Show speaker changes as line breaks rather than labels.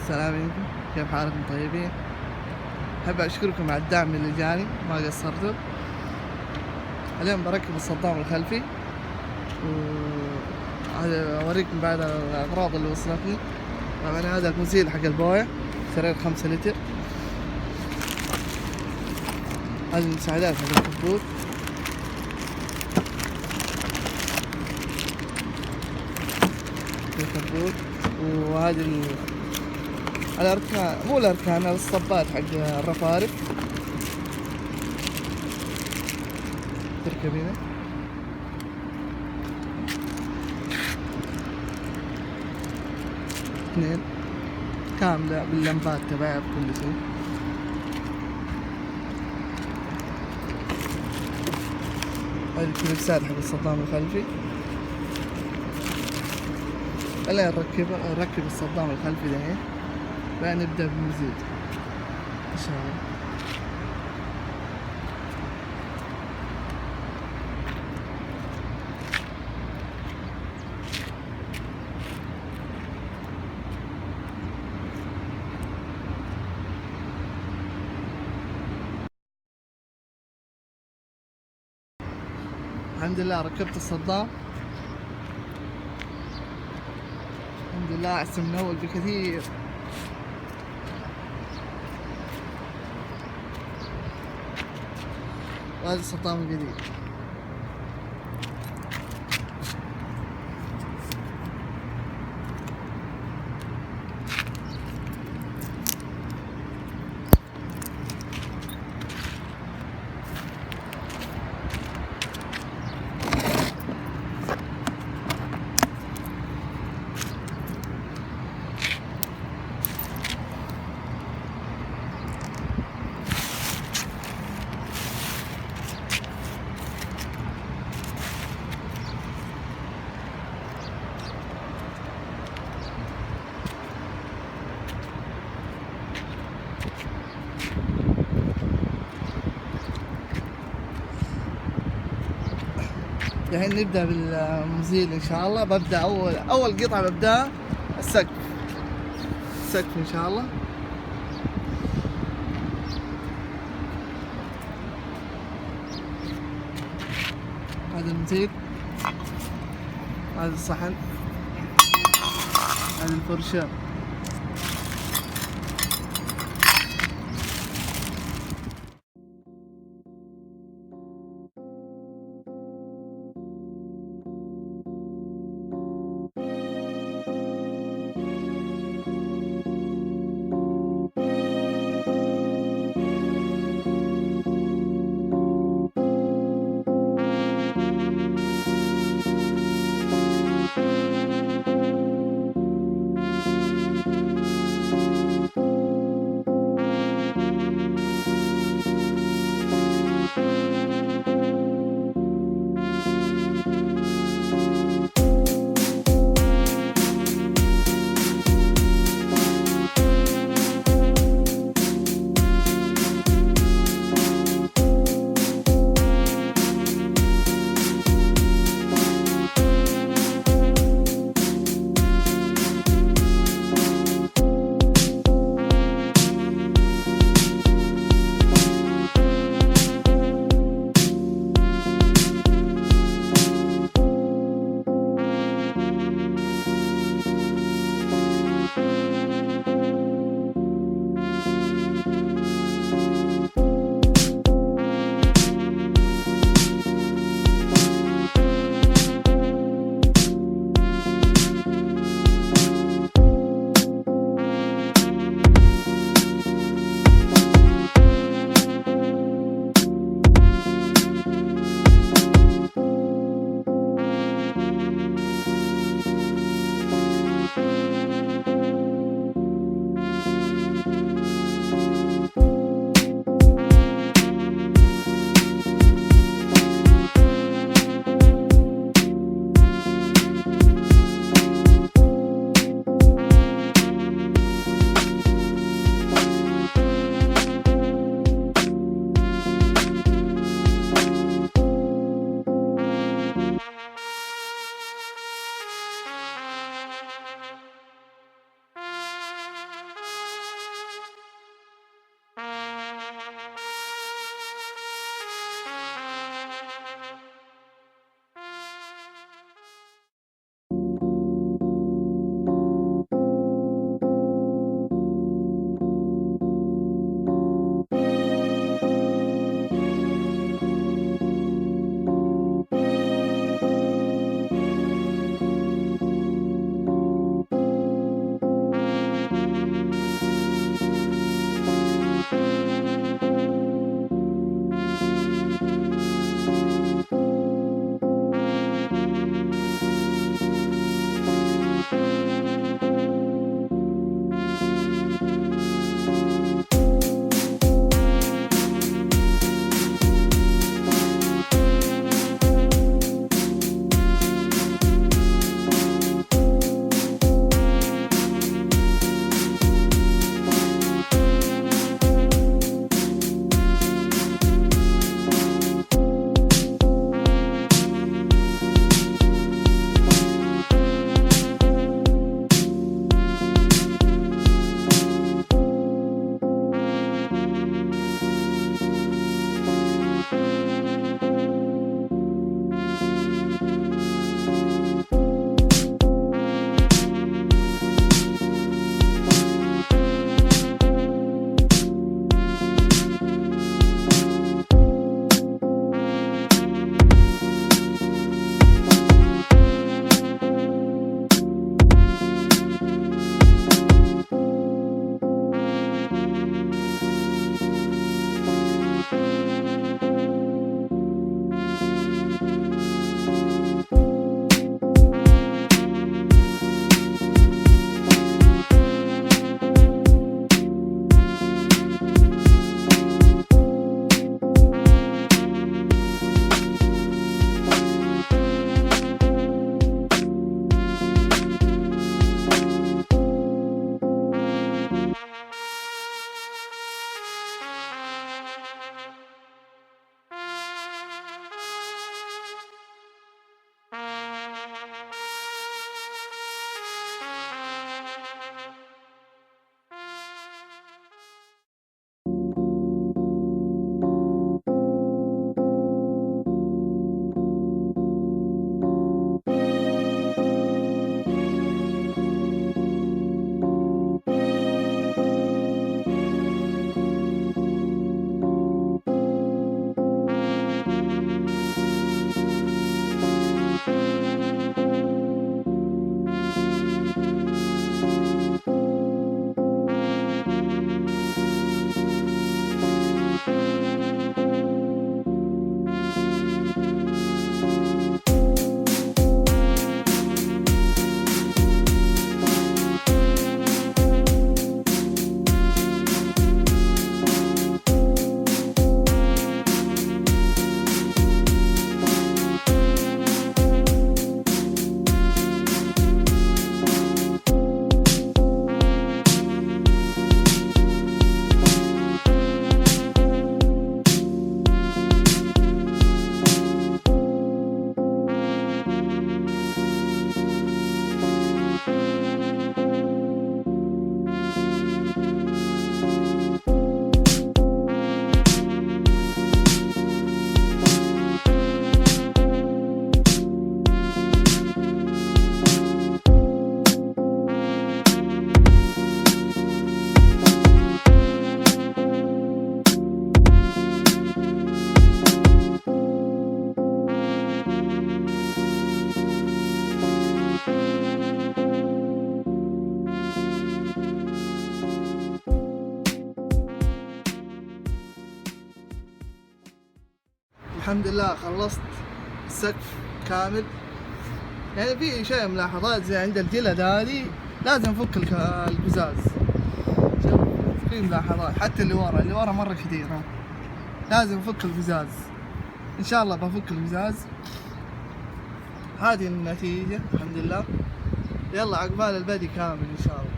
السلام عليكم، كيف حالكم؟ طيبين؟ أحب أشكركم على الدعم اللي جاني، ما قصرتوا. اليوم بركب الصدام الخلفي وأوريكم بعد الأغراض اللي وصلتني. طبعا هذا المزيل حق البوية، شريت 5 لتر. هذه المساعدات حق الكبوت، وهذه الأركان، مو الأركان، الصبات حق الرفارف تركبينه. اثنين كاملة باللمبات تبعها بكل شيء. هذه الكليبسات حق الصدام الخلفي. خلينا نركب الصدام الخلفي ده، بقى نبدأ بالمزيد إن شاء الله. الحمد لله ركبت الصدام، الحمد لله أحسن من أول بكثير. وهذا الصدام الجديد. الحين نبدأ بالمزيل إن شاء الله. ببدأ أول قطعة ببدأ السقف إن شاء الله. هذا المزيل، هذا الصحن، هذا الفرشة. الحمد لله خلصت السقف كامل. يعني في شيء ملاحظات زي عند الجلد هذه لازم نفك القزاز. شوف في ملاحظات حتى اللي ورا مرة كثير. لازم نفك القزاز ان شاء الله. بفك القزاز. هذه النتيجة الحمد لله. يلا عقبال البدي كامل ان شاء الله.